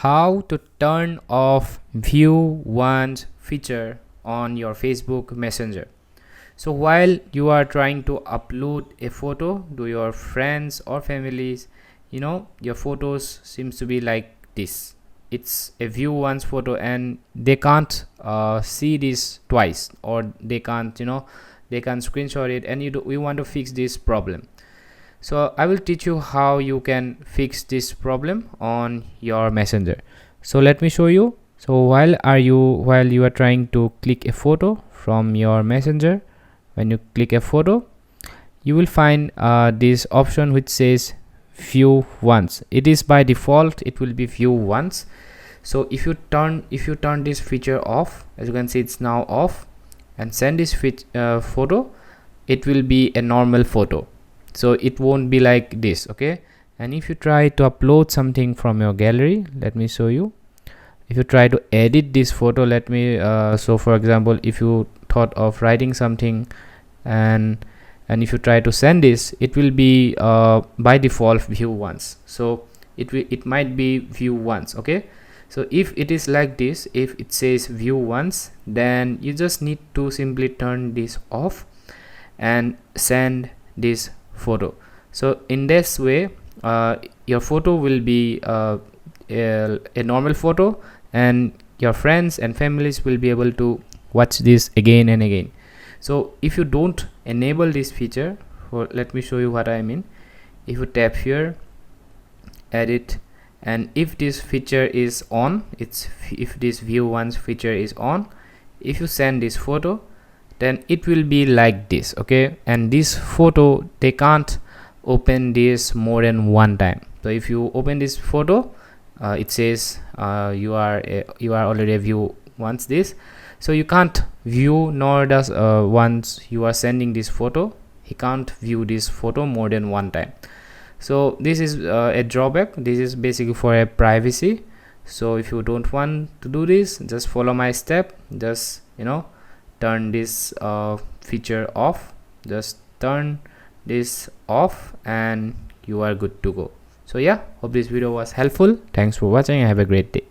How to turn off view once feature on your Facebook Messenger. So while you are trying to upload a photo to your friends or families, your photos seems to be like this. It's a view once photo and they can't see this twice, or they can't screenshot it, and we want to fix this problem. So I will teach you how you can fix this problem on your Messenger. So let me show you. So while you are trying to click a photo from your Messenger, when you click a photo, you will find this option which says view once. It is by default, it will be view once. So if you turn this feature off, as you can see it's now off, and send this photo, it will be a normal photo. So it won't be like this, okay? And if you try to upload something from your gallery, let me show you. If you try to edit this photo, so for example, if you thought of writing something and if you try to send this, it will be by default view once. So it might be view once, okay? So if it is like this, if it says view once, then you just need to simply turn this off and send this photo. So in this way, your photo will be a normal photo, and your friends and families will be able to watch this again and again. So if you don't enable this feature, let me show you what I mean. If you tap here, edit, and if this feature is on, if this view once feature is on, if you send this photo, then it will be like this, okay? And this photo, they can't open this more than one time. So if you open this photo, it says you are already a view once this, so you can't view, nor does once you are sending this photo, he can't view this photo more than one time. So this is a drawback. This is basically for a privacy. So if you don't want to do this, just follow my step. Just turn this feature off. Just turn this off and you are good to go. So yeah, hope this video was helpful. Thanks for watching and have a great day.